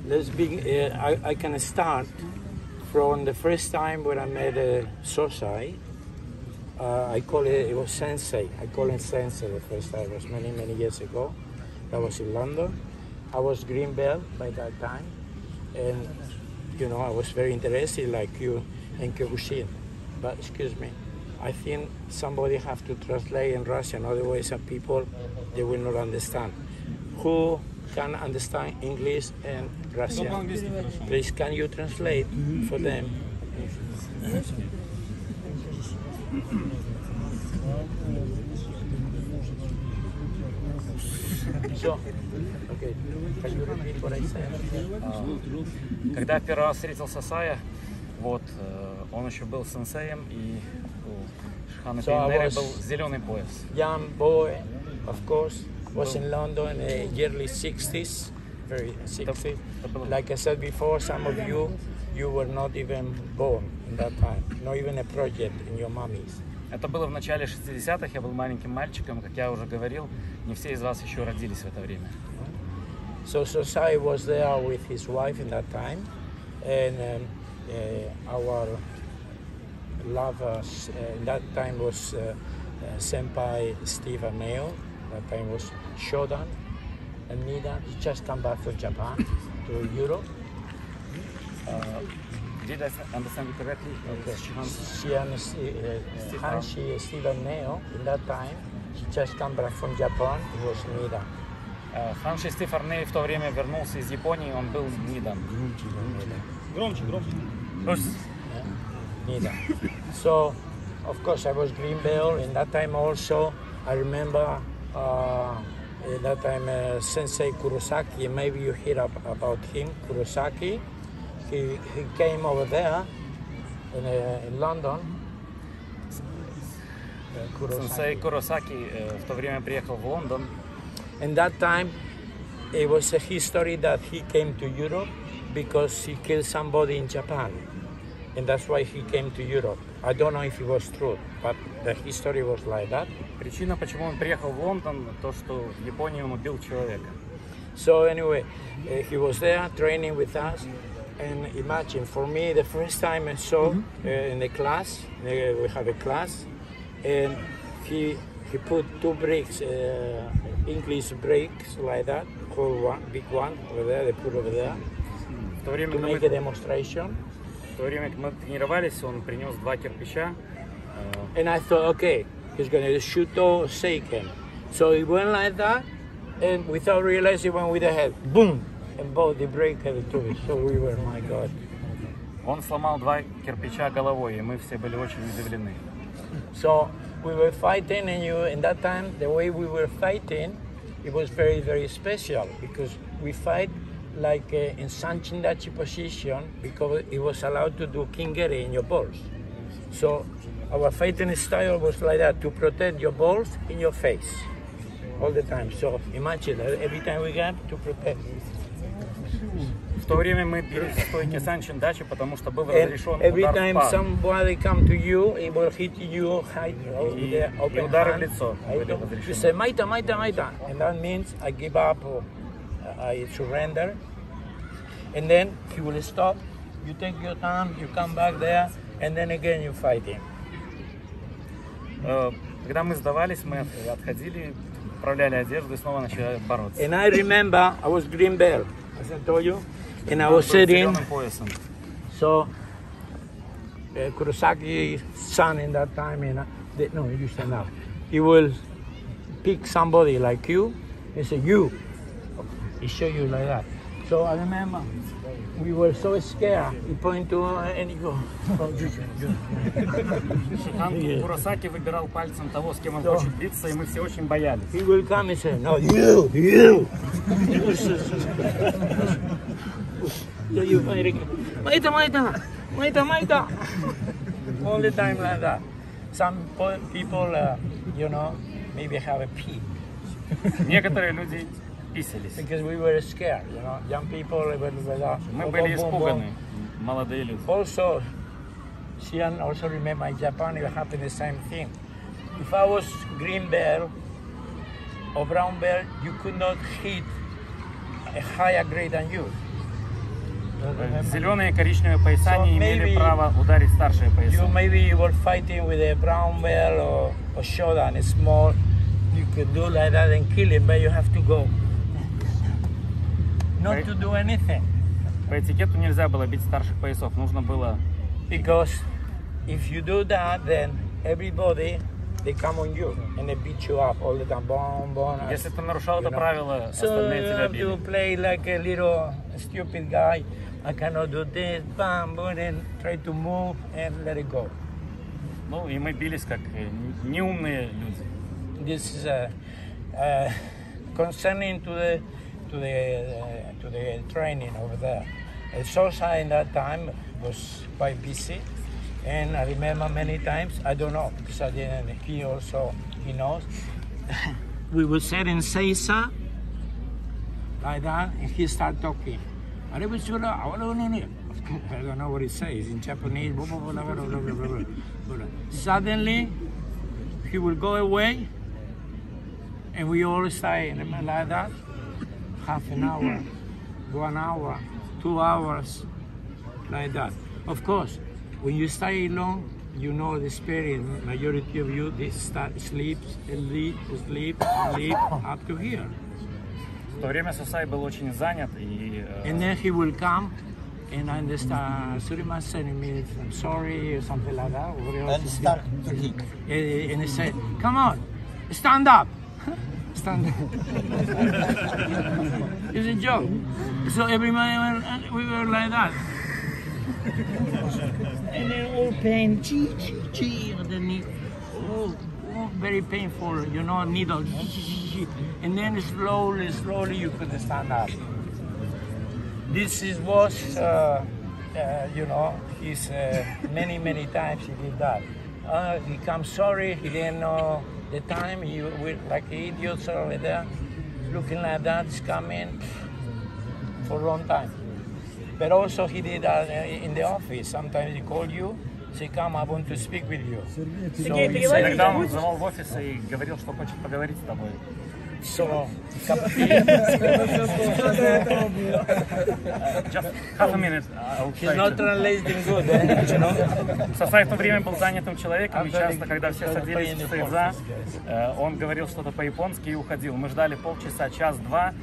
let's begin. I can start from the first time when I met Sosai. I call it was Sensei. I call it Sensei the first time. It was many years ago. That was in London. I was green belt by that time, and you know I was very interested like you in Kyokushin. But excuse me, I think somebody have to translate in Russian. Otherwise, some people they will not understand. Who can understand English and Russian? Please, can you translate for them? So, okay. Can you repeat what I said? Когда я первый раз встретил Сосая, вот, он еще был сенсеем, и у Шихана Пейнери был зеленый пояс. Young boy, of course, was in London in the early 60s, very 60s. Like I said before, some of you were not even born in that time, not even a project in your mummies. Это было в начале 60-х, я был маленьким мальчиком, как я уже говорил, не все из вас еще родились в это время. So Sosai was there with his wife in that time, and our lovers in that time was Senpai Steve Ameo, that time was Shodan and Nida. He just come back from Japan to Europe. Did I understand you correctly? Okay. Hanshi Stephen Neo, in that time, he just come back from Japan, he was Nida. Ханши Стив Арней в то время вернулся из Японии, он был Нидан. Громче. Nida. So, of course, I was green belt. In that time also, I remember in that time Sensei Kurosaki, maybe you hear about him, Kurosaki. He came over there in London. Сенсей Куросаки в то время приехал в Лондон. In that time, it was a history that he came to Europe because he killed somebody in Japan. And that's why he came to Europe. I don't know if it was true, but the history was like that. Причина, почему он приехал в Лондон, то, что в Японии он убил человека. So anyway, he was there training with us. And imagine, for me, the first time I saw in the class, we have a class, and he put two bricks, English bricks like that, whole one, big one over there, they put over there, to make a demonstration. В то время, как мы тренировались, он принес два кирпича. And I thought, okay, he's going to Shuto Seiken. So he went like that, and without realizing, he went with the head, boom! And both the break had to it. So we were, my God. Он сломал два кирпича головой, и мы все были очень удивлены. So we were fighting, and in that time, the way we were fighting, it was very special because we fight like in Sanchindachi position because it was allowed to do kingere in your balls. So our fighting style was like that, to protect your balls in your face all the time. So imagine every time we got to protect. В то время мы бились в стойке Санчин-дачи, потому что был разрешен удар в Every time пах. somebody come to you, it will hit you high with the open удары в hand. лицо были You разрешены. say, Maita, Maita, Maita. And that means I give up, or I surrender. And then he will stop. You take your time, you come back there, and then again you fight him. Когда мы сдавались, мы отходили, отправляли одежду и снова начали бороться. And I remember I was green belt, as I told you, and I was sitting. So Kurosaki's son in that time, and no, you stand up. He will pick somebody like you and say, you. He show you like that. So I remember we were so scared. He point to and he go. Куросаки выбирал пальцем того, с кем он хочет биться, и мы все очень боялись. He will come and say, no, you. So you fight again. Maita. All the time like that. Some people, you know, maybe have a pee. Некоторые люди писались. Because we were scared, you know, young people. Мы были испуганы, молодые люди. Also, Xian also remember in Japan it happened the same thing. If I was green belt or brown belt, you could not hit a higher grade than you. Зеленые и коричневые пояса So не имели maybe права ударить старшие пояса. maybe you were fighting with a brown belt or shodan, it's small. You could do like that and kill him, but you have to go. Not Right. to do anything. По этикету нельзя было бить старших поясов, нужно было... Because if you do that, then everybody, they come on you and they beat you up all the time. Boom, boom. Если ты нарушал это know. правило, So остальные you тебя have to били. play like a little stupid guy. I cannot do this, bam, boom, and try to move and let it go. Ну и мы бились как неумные люди. This is concerning to the training over there. Sosa in that time was quite busy, and I remember many times. I don't know because I didn't. He also he knows. We would sit in Seiza like that, and he start talking. I don't know what he says in Japanese. Suddenly, he will go away, and we all stay like that. Half an hour, 1 hour, 2 hours, like that. Of course, when you stay long, you know the experience. Majority of you, they start sleep up to here. В то время Сосай был очень занят и And then he will come and understand, Surimasen, it means I'm sorry or something like that. And start to kick. And he said, come on, stand up. Stand up. It's a joke. So everybody, we were like that. And then all pain, and then all very painful, you know, needle. And then slowly you could stand up. This was, you know, he's many times he did that. He comes sorry, he didn't know the time, he went like idiots over there, looking like that, he's coming for a long time. But also he did that in the office. Sometimes he called you, say, come, I want to speak with you. So he said, иногда он звал в офис и говорил, что хочет поговорить с тобой. so Just half a minute, I'll he's try not to. translating good, you know. Сосай в то время был занятым человеком, и часто, когда все садились в ЦИЗа, он говорил что-то по-японски и уходил. Мы ждали полчаса, час-два,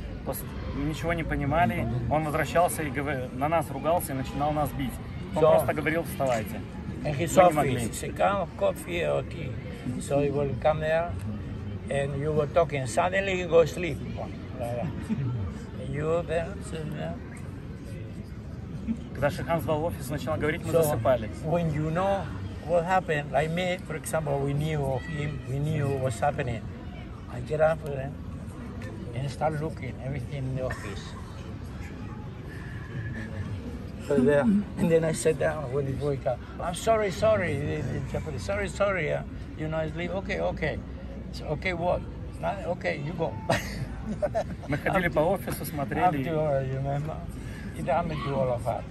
ничего не понимали. Он возвращался и на нас ругался и начинал нас бить. Он просто говорил, вставайте. And his Мы не office, могли. he said, come, coffee or tea. So he will come there, and you were talking. Suddenly he goes sleep. Like that. And you there, sitting there. Когда Шихан звал в офис, начинал говорить, мы So засыпали. when you know what happened, like me, for example, we knew of him, we knew what's happening. I get up and start looking everything in the office. So there, and then I sat down when it woke up. I'm sorry, in Japanese, sorry. You know, I sleep. Okay. So, okay, what? Okay, you go. Мы ходили по офису, смотрели. You remember? It happened to all of us.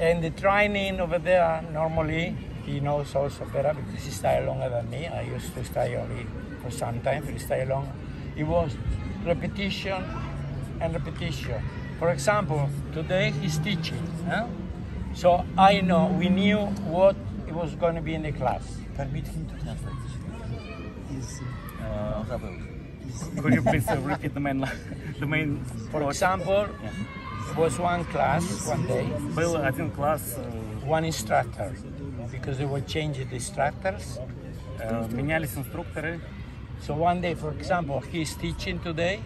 And the training over there, normally, he knows also better because he stayed longer than me. I used to stay only for some time, but he stayed longer. It was repetition and repetition. For example, today he's teaching. Huh? So I know, we knew what it was going to be in the class. Permit him to translate. Could you please repeat the main For example, was one class one day, Был один класс, one instructor, because they were changing the instructors. менялись инструкторы. So one day, for example, he's teaching today.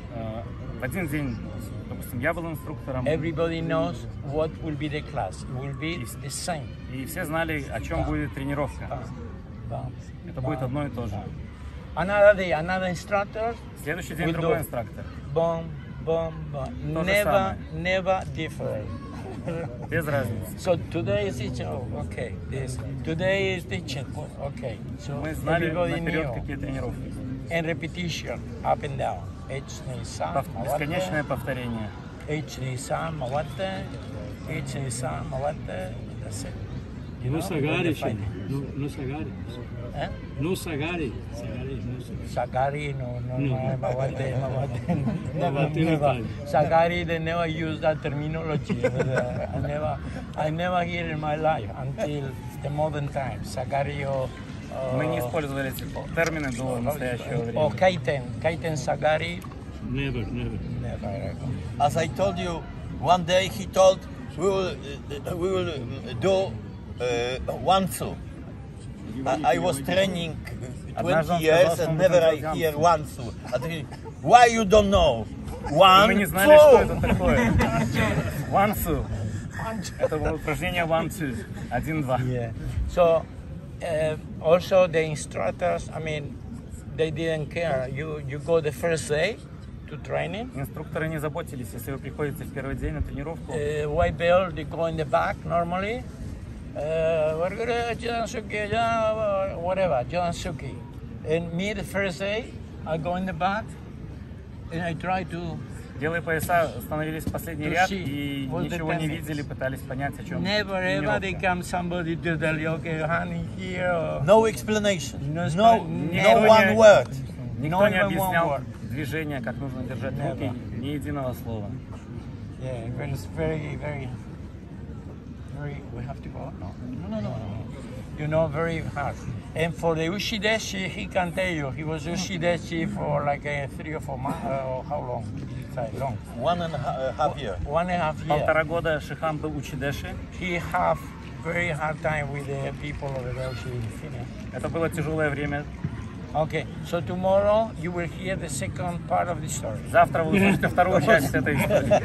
В один день, допустим, я был инструктором, Everybody knows what will be the class. It will be the same. и все знали, о чем будет тренировка. Это будет одно и то же. Another day, another instructor. Следующий день Will другой do. инструктор. Boom. То же Never different. Без разницы. So today is teaching. Oh, okay. This. Today is teaching. Oh, okay. So Мы знали everybody наперед, knew. какие тренировки. And repetition, up and down. Бесконечное повторение. That's it. No sagari, no sagari. Eh? No Sagari. Sagari, no, Mawate. Mawate Never. time. Sagari, they never use that terminology. I never hear in my life until the modern times. Sagari or Мы не использовали эти термины до настоящего or времени. Kaiten Sagari, Never. never ever. As I told you, one day he told we will do Wansu. I was training 20 years and never I hear Wansu. Why you don't know? Мы не знали, что это One, такое. One-two. Это было упражнение one-two. 1-2. Yeah. So also the instructors, I mean, they didn't care. You go the first day to training. Инструкторы не заботились, если вы приходите в первый день на тренировку. White belt, they go in the back normally. Whatever, Jodansuki. And me the first day, I go in the back and I try to. Белые пояса становились в последний ряд see и what the ничего не time видели, пытались понять, о чем Never ever they тренировка. come somebody to tell you, okay, honey, here. Or, no explanation. No No explanation. one word. Никто не even one объяснял word. движения, как нужно держать руки, ни единого слова. Yeah, it's very. We have to go. No. You know, very hard. And for the Ushideshi, he can tell you, he was Ushideshi for like 3 or 4 months, or how long? Long. 1.5 years. 1.5 years. 1,5 года Шихан был учидеши. He have very hard time with the people of the Ushi finish. Это было тяжелое время. Okay, so tomorrow you will hear the second part of the story. Завтра вы услышите вторую часть этой истории.